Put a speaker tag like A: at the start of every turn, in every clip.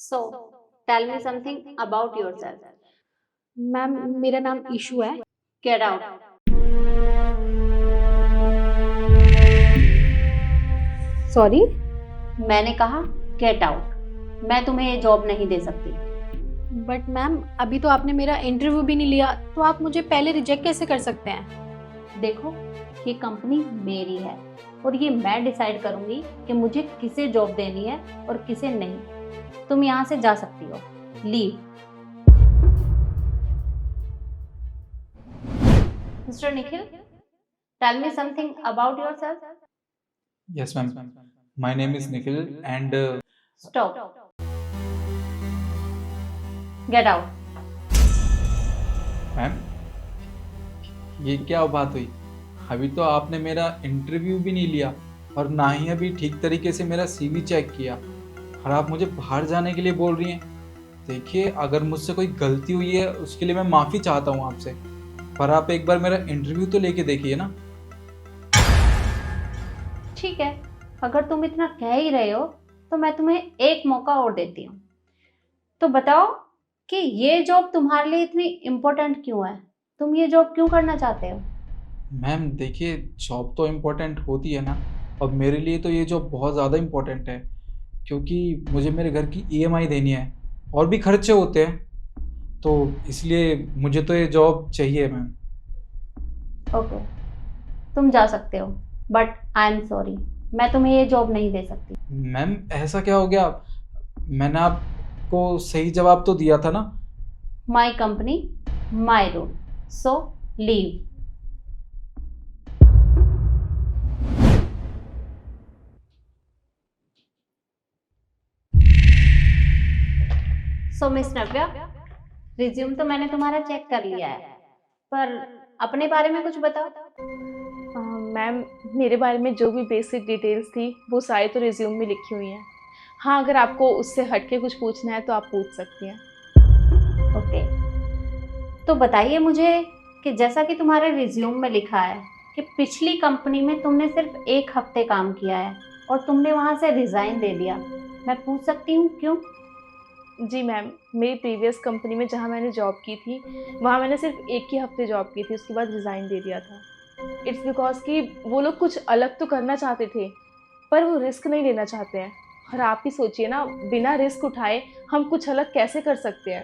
A: So, tell me something about yourself.
B: Ma'am, मेरा नाम ईशू है।
A: Get out.
B: सॉरी।
A: मैंने कहा गेट आउट। मैं तुम्हें ये जॉब नहीं दे सकती।
B: बट मैम, अभी तो आपने मेरा इंटरव्यू भी नहीं लिया, तो आप मुझे पहले रिजेक्ट कैसे कर सकते हैं?
A: देखो, ये कंपनी मेरी है और ये मैं डिसाइड करूंगी कि मुझे किसे जॉब देनी है और किसे नहीं। तुम यहाँ से जा सकती हो। Leave. Mister Nikhil, tell me something about yourself.
C: Yes, ma'am. My name is Nikhil, and
A: stop. Get out.
C: Ma'am, ये क्या बात हुई? अभी तो आपने मेरा इंटरव्यू भी नहीं लिया और ना ही अभी ठीक तरीके से मेरा सीवी चेक किया, और आप मुझे बाहर जाने के लिए बोल रही हैं। देखिए, अगर मुझसे कोई गलती हुई है उसके लिए मैं माफ़ी चाहता हूँ आपसे, पर आप एक बार मेरा इंटरव्यू तो लेके देखिए ना।
A: ठीक है, अगर तुम इतना कह ही रहे हो तो मैं तुम्हें एक मौका और देती हूँ। तो बताओ कि ये जॉब तुम्हारे लिए इतनी इम्पोर्टेंट क्यों है? तुम ये जॉब क्यों करना चाहते हो?
C: मैम देखिए, जॉब तो इम्पोर्टेंट होती है ना, और मेरे लिए तो ये जॉब बहुत ज़्यादा इम्पोर्टेंट है, क्योंकि मुझे मेरे घर की ईएमआई देनी है और भी खर्चे होते हैं, तो इसलिए मुझे तो ये जॉब चाहिए मैम।
A: ओके, तुम जा सकते हो, बट आई एम सॉरी, मैं तुम्हें ये जॉब नहीं दे सकती।
C: मैम ऐसा क्या हो गया? मैंने आपको सही जवाब तो दिया था ना।
A: My company, my rule, so leave. So miss Navya, resume तो मैंने तुम्हारा चेक कर लिया है, पर अपने बारे में कुछ बताओ।
B: मैम, मेरे बारे में जो भी बेसिक डिटेल्स थी वो सारी तो रिज्यूम में लिखी हुई हैं। हाँ, अगर आपको उससे हट के कुछ पूछना है तो आप पूछ सकती हैं।
A: ओके, तो बताइए मुझे कि जैसा कि तुम्हारे रिज्यूम में लिखा है कि पिछली कंपनी में तुमने सिर्फ 1 हफ्ते काम किया है और तुमने वहां से रिजाइन दे दिया। मैं पूछ सकती हूँ क्यों?
B: जी मैम, मेरी प्रीवियस कंपनी में जहाँ मैंने जॉब की थी वहाँ मैंने सिर्फ एक ही हफ्ते जॉब की थी, उसके बाद रिज़ाइन दे दिया था। इट्स बिकॉज़ कि वो लोग कुछ अलग तो करना चाहते थे, पर वो रिस्क नहीं लेना चाहते हैं। और आप ही सोचिए ना, बिना रिस्क उठाए हम कुछ अलग कैसे कर सकते हैं?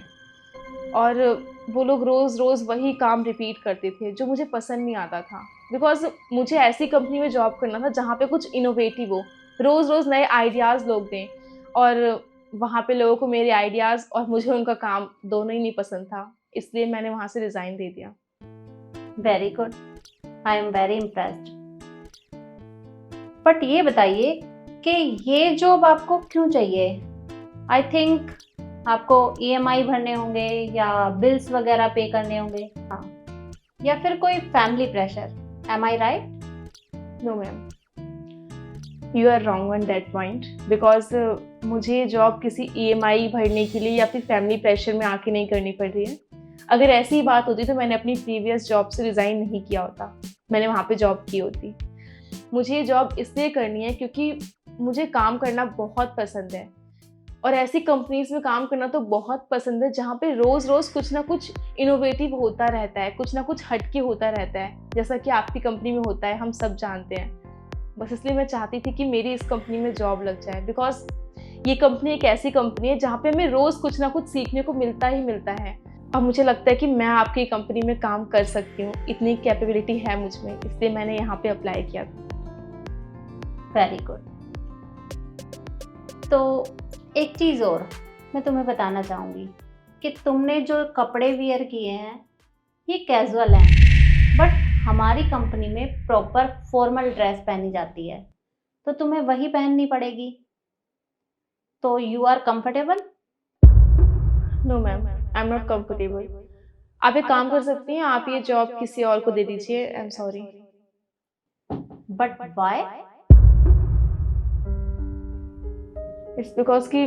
B: और वो लोग रोज़-रोज़ वही काम रिपीट करते थे, जो मुझे पसंद नहीं आता था। बिकॉज़ मुझे ऐसी कंपनी में जॉब करना था जहाँ पे कुछ इनोवेटिव हो, रोज़-रोज़ नए आइडियाज़ लोग दें, और वहाँ पे लोगों को मेरे आइडियाज़ और मुझे उनका काम दोनों ही नहीं पसंद था। इसलिए मैंने वहाँ से रिज़ाइन दे दिया।
A: Very good, I am very impressed. But ये बताइए कि ये जॉब आपको क्यों चाहिए? आई थिंक आपको ईएमआई भरने होंगे या बिल्स वगैरह पे करने होंगे, हाँ, या फिर कोई family pressure. Am I right?
B: No ma'am, you are wrong on that point, because मुझे ये जॉब किसी ईएमआई भरने के लिए या फिर फैमिली प्रेशर में आके नहीं करनी पड़ रही है। अगर ऐसी ही बात होती तो मैंने अपनी प्रीवियस जॉब से रिज़ाइन नहीं किया होता, मैंने वहाँ पे जॉब की होती। मुझे ये जॉब इसलिए करनी है क्योंकि मुझे काम करना बहुत पसंद है, और ऐसी कंपनीज़ में काम करना तो बहुत पसंद है जहाँ पे रोज़-रोज़ कुछ ना कुछ इनोवेटिव होता रहता है, कुछ ना कुछ हट के होता रहता है, जैसा कि आपकी कंपनी में होता है, हम सब जानते हैं। बस इसलिए मैं चाहती थी कि मेरी इस कंपनी में जॉब लग जाए, बिकॉज़ ये कंपनी एक ऐसी कंपनी है जहाँ पे हमें रोज़ कुछ ना कुछ सीखने को मिलता ही मिलता है। और मुझे लगता है कि मैं आपकी कंपनी में काम कर सकती हूँ, इतनी कैपेबिलिटी है मुझ में, इसलिए मैंने यहाँ पे अप्लाई किया था।
A: Very good. तो एक चीज़ और मैं तुम्हें बताना चाहूँगी कि तुमने जो कपड़े वियर किए हैं ये कैजुअल हैं, बट हमारी कंपनी में प्रॉपर फॉर्मल ड्रेस पहनी जाती है, तो तुम्हें वही पहननी पड़ेगी। तो you are comfortable?
B: No ma'am, I am not comfortable. आप एक काम कर सकती हैं, आप ये जॉब किसी और को दे दीजिए। I am sorry.
A: But why?
B: It's because कि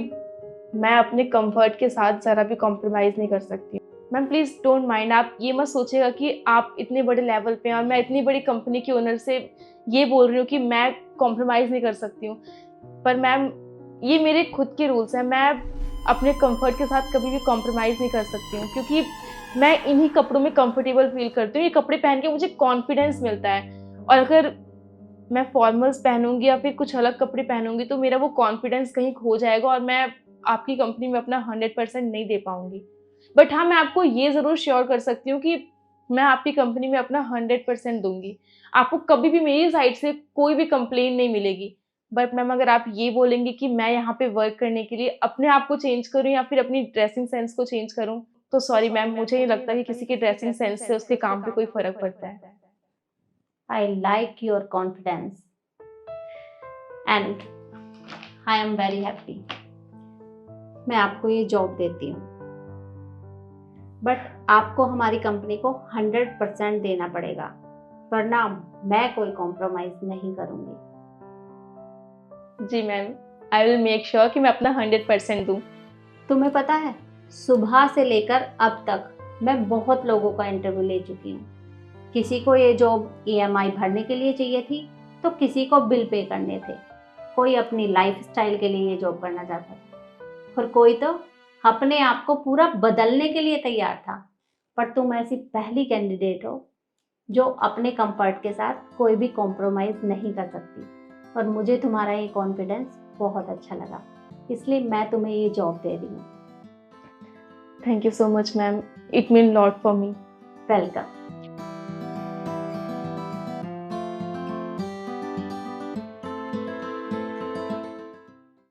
B: मैं अपने कंफर्ट के साथ ज़रा भी कॉम्प्रोमाइज़ नहीं कर सकती। मैम प्लीज़ डोंट माइंड, आप ये मत सोचिएगा कि आप इतने बड़े लेवल पे हैं और मैं इतनी बड़ी कंपनी की ओनर से ये बोल रही हूँ कि मैं कॉम्प्रोमाइज़ नहीं कर सकती हूँ। पर मैम, ये मेरे खुद के रूल्स हैं। मैं अपने कंफर्ट के साथ कभी भी कॉम्प्रोमाइज़ नहीं कर सकती हूँ, क्योंकि मैं इन्हीं कपड़ों में कंफर्टेबल फील करती हूँ। ये कपड़े पहन के मुझे कॉन्फिडेंस मिलता है, और अगर मैं फॉर्मल्स पहनूंगी या फिर कुछ अलग कपड़े पहनूंगी तो मेरा वो कॉन्फिडेंस कहीं खो जाएगा और मैं आपकी कंपनी में अपना 100% नहीं दे पाऊंगी। बट हाँ, मैं आपको ये ज़रूर श्योर कर सकती हूँ कि मैं आपकी कंपनी में अपना 100% दूंगी। आपको कभी भी मेरी साइड से कोई भी कंप्लेन नहीं मिलेगी। बट मैम, अगर आप ये बोलेंगे कि मैं यहाँ पे वर्क करने के लिए अपने आप को चेंज करूँ या फिर अपनी ड्रेसिंग सेंस को चेंज करूँ, तो सॉरी मैम, मुझे नहीं लगता कि किसी की ड्रेसिंग सेंस से उसके काम पे कोई फ़र्क पड़ता है।
A: I like your confidence and I am very happy. मैं आपको ये जॉब देती हूँ, बट आपको हमारी कंपनी को 100% देना पड़ेगा, वरना मैं कोई कॉम्प्रोमाइज़ नहीं करूँगी।
B: जी ma'am, I will make sure कि मैं अपना 100% दूँ।
A: तुम्हें पता है, सुबह से लेकर अब तक मैं बहुत लोगों का इंटरव्यू ले चुकी हूँ। किसी को ये जॉब EMI भरने के लिए चाहिए थी, तो किसी को बिल पे करने थे, कोई अपनी लाइफस्टाइल के लिए ये जॉब करना चाहता था, और कोई तो अपने आप को पूरा बदलने के लिए तैयार था। पर तुम ऐसी पहली कैंडिडेट हो जो अपने कंफर्ट के साथ कोई भी कॉम्प्रोमाइज़ नहीं कर सकती, और मुझे तुम्हारा ये कॉन्फिडेंस बहुत अच्छा लगा, इसलिए मैं तुम्हें ये जॉब दे रही हूँ।
B: Thank you so much ma'am, it mean lot for me.
A: Welcome.